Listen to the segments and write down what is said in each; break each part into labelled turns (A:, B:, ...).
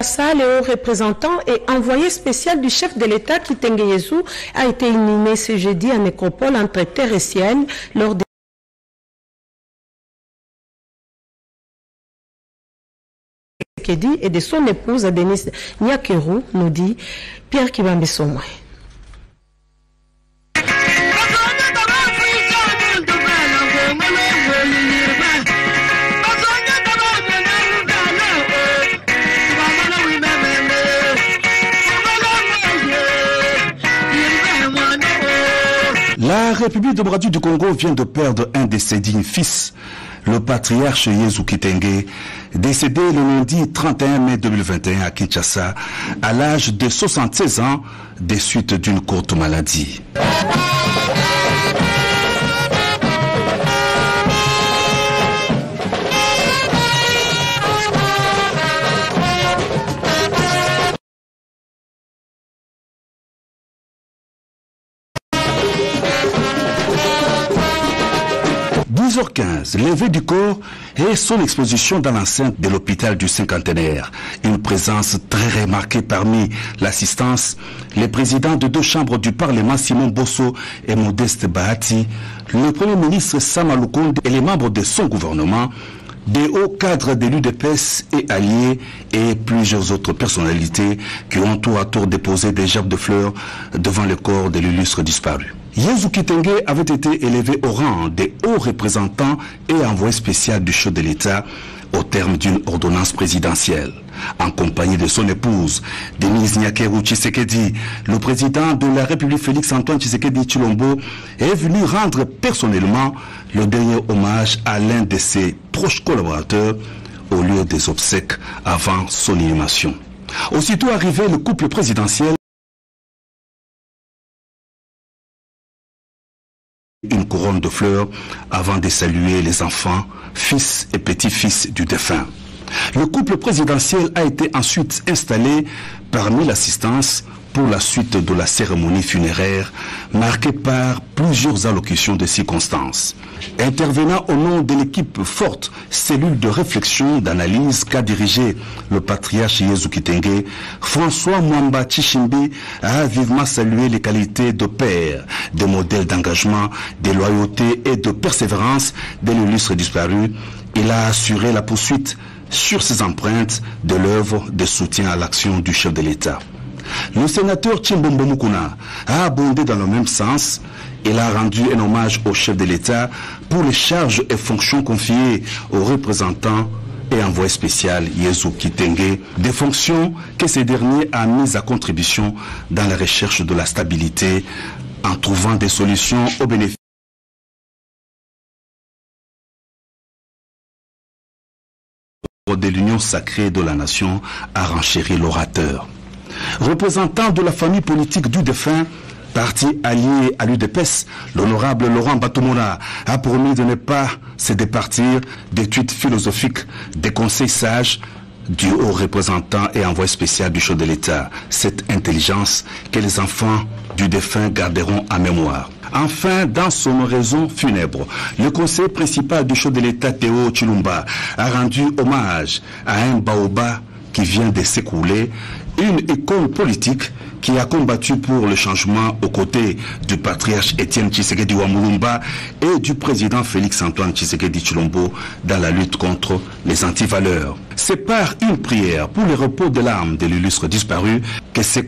A: Ça, le haut représentant et envoyé spécial du chef de l'État Kitenge Yesu a été inhumé ce jeudi à Nécropole entre terre et ciel lors des et de son épouse Denise Nyakeru, nous dit Pierre Kibambe Somwe.
B: La République démocratique du Congo vient de perdre un de ses dignes fils, le patriarche Yezu Kitenge, décédé le lundi 31 mai 2021 à Kinshasa, à l'âge de 76 ans, des suites d'une courte maladie. 10h15, levée du corps et son exposition dans l'enceinte de l'hôpital du Cinquantenaire. Une présence très remarquée parmi l'assistance, les présidents de 2 chambres du Parlement, Simon Bosso et Modeste Bahati, le Premier ministre Sama Lukonde et les membres de son gouvernement, des hauts cadres de l'UDPS et alliés et plusieurs autres personnalités qui ont tour à tour déposé des gerbes de fleurs devant le corps de l'illustre disparu. Yezu Kitenge avait été élevé au rang des hauts représentants et envoyé spécial du chef de l'État au terme d'une ordonnance présidentielle. En compagnie de son épouse, Denise Nyakeru Tshisekedi, le président de la République Félix-Antoine Tshisekedi Tshilombo est venu rendre personnellement le dernier hommage à l'un de ses proches collaborateurs au lieu des obsèques avant son inhumation. Aussitôt arrivé, le couple présidentiel une couronne de fleurs avant de saluer les enfants, fils et petits-fils du défunt. Le couple présidentiel a été ensuite installé parmi l'assistance pour la suite de la cérémonie funéraire marquée par plusieurs allocutions de circonstances. Intervenant au nom de l'équipe forte, cellule de réflexion, d'analyse qu'a dirigé le patriarche Yezu Kitenge, François Mwamba Tshishimbi a vivement salué les qualités de père, de modèle d'engagement, de loyauté et de persévérance de l'illustre disparu. Il a assuré la poursuite sur ses empreintes de l'œuvre de soutien à l'action du chef de l'État. Le sénateur Chimbombo Mukuna a abondé dans le même sens. Il a rendu un hommage au chef de l'État pour les charges et fonctions confiées aux représentants et envoyé spécial Yezu Kitenge, des fonctions que ce dernier a mises à contribution dans la recherche de la stabilité en trouvant des solutions au bénéfice de l'union sacrée de la nation, a renchéri l'orateur. Représentant de la famille politique du défunt, parti allié à l'UDPS, l'honorable Laurent Batomona a promis de ne pas se départir des tweets philosophiques, des conseils sages du haut représentant et envoyé spécial du chef de l'État. Cette intelligence que les enfants du défunt garderont en mémoire. Enfin, dans son oraison funèbre, le conseiller principal du chef de l'État, Théo Tshilomba, a rendu hommage à un baobab qui vient de s'écouler, une icône politique qui a combattu pour le changement aux côtés du patriarche Étienne Tshisekedi Wamulumba et du président Félix-Antoine Tshisekedi Tshilombo dans la lutte contre les antivaleurs. C'est par une prière pour le repos de l'âme de l'illustre disparu que s'est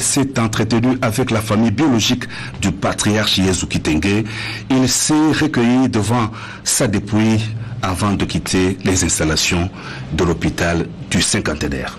B: s'est entretenu avec la famille biologique du patriarche Yezu Kitenge. Il s'est recueilli devant sa dépouille avant de quitter les installations de l'hôpital du Cinquantenaire.